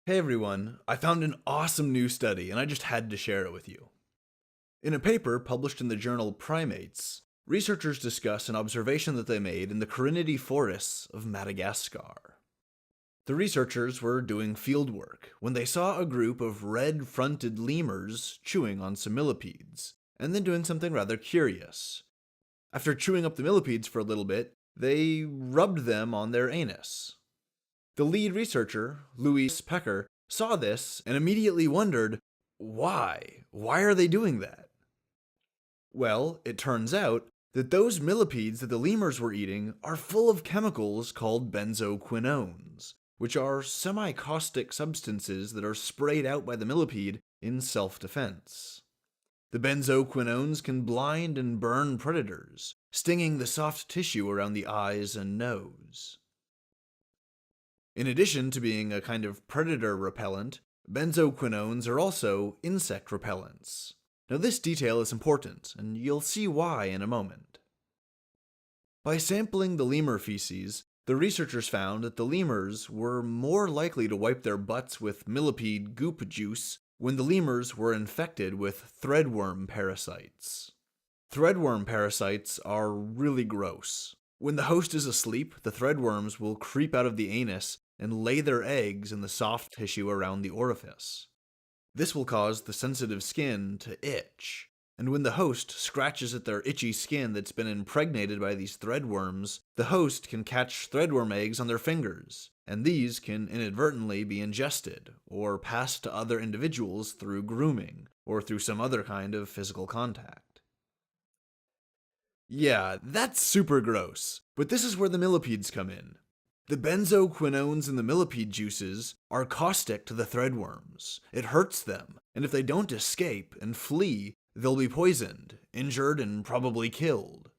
Hey everyone, I found an awesome new study and I just had to share it with you. In a paper published in the journal Primates, researchers discuss an observation that they made in the Carinity forests of Madagascar. The researchers were doing field work when they saw a group of red-fronted lemurs chewing on some millipedes, and then doing something rather curious. After chewing up the millipedes for a little bit, they rubbed them on their anus. The lead researcher, Louise Pecker, saw this and immediately wondered, why? Why are they doing that? Well, it turns out that those millipedes that the lemurs were eating are full of chemicals called benzoquinones, which are semi-caustic substances that are sprayed out by the millipede in self-defense. The benzoquinones can blind and burn predators, stinging the soft tissue around the eyes and nose. In addition to being a kind of predator repellent, benzoquinones are also insect repellents. Now this detail is important, and you'll see why in a moment. By sampling the lemur feces, the researchers found that the lemurs were more likely to wipe their butts with millipede goop juice when the lemurs were infected with threadworm parasites. Threadworm parasites are really gross. When the host is asleep, the threadworms will creep out of the anus and lay their eggs in the soft tissue around the orifice. This will cause the sensitive skin to itch, and when the host scratches at their itchy skin that's been impregnated by these threadworms, the host can catch threadworm eggs on their fingers, and these can inadvertently be ingested or passed to other individuals through grooming or through some other kind of physical contact. Yeah, that's super gross, but this is where the millipedes come in. The benzoquinones in the millipede juices are caustic to the threadworms. It hurts them, and if they don't escape and flee, they'll be poisoned, injured, and probably killed.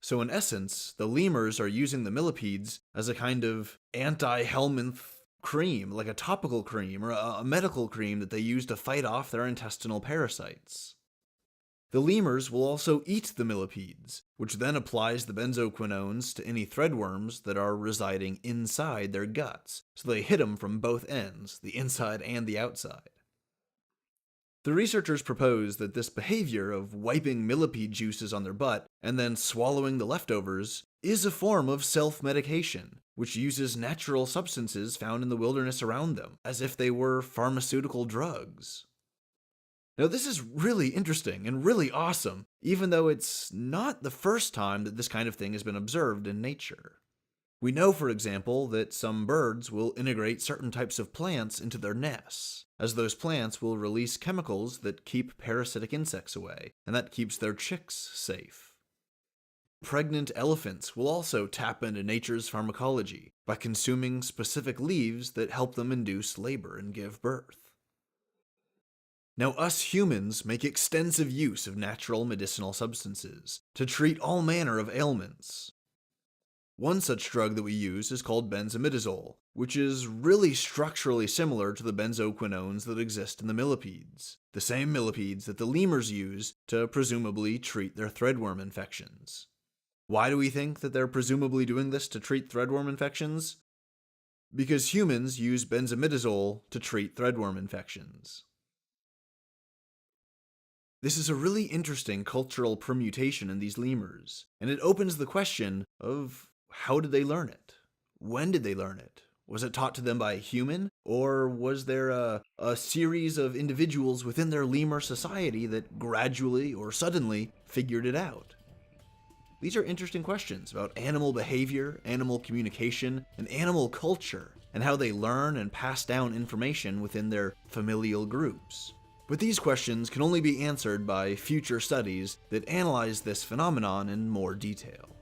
So in essence, the lemurs are using the millipedes as a kind of anti-helminth cream, like a topical cream or a medical cream that they use to fight off their intestinal parasites. The lemurs will also eat the millipedes, which then applies the benzoquinones to any threadworms that are residing inside their guts, so they hit them from both ends, the inside and the outside. The researchers propose that this behavior of wiping millipede juices on their butt and then swallowing the leftovers is a form of self-medication, which uses natural substances found in the wilderness around them, as if they were pharmaceutical drugs. Now this is really interesting and really awesome, even though it's not the first time that this kind of thing has been observed in nature. We know, for example, that some birds will integrate certain types of plants into their nests, as those plants will release chemicals that keep parasitic insects away, and that keeps their chicks safe. Pregnant elephants will also tap into nature's pharmacology by consuming specific leaves that help them induce labor and give birth. Now us humans make extensive use of natural medicinal substances to treat all manner of ailments. One such drug that we use is called benzimidazole, which is really structurally similar to the benzoquinones that exist in the millipedes, the same millipedes that the lemurs use to presumably treat their threadworm infections. Why do we think that they're presumably doing this to treat threadworm infections? Because humans use benzimidazole to treat threadworm infections. This is a really interesting cultural permutation in these lemurs, and it opens the question of how did they learn it? When did they learn it? Was it taught to them by a human, or was there a series of individuals within their lemur society that gradually or suddenly figured it out? These are interesting questions about animal behavior, animal communication, and animal culture, and how they learn and pass down information within their familial groups. But these questions can only be answered by future studies that analyze this phenomenon in more detail.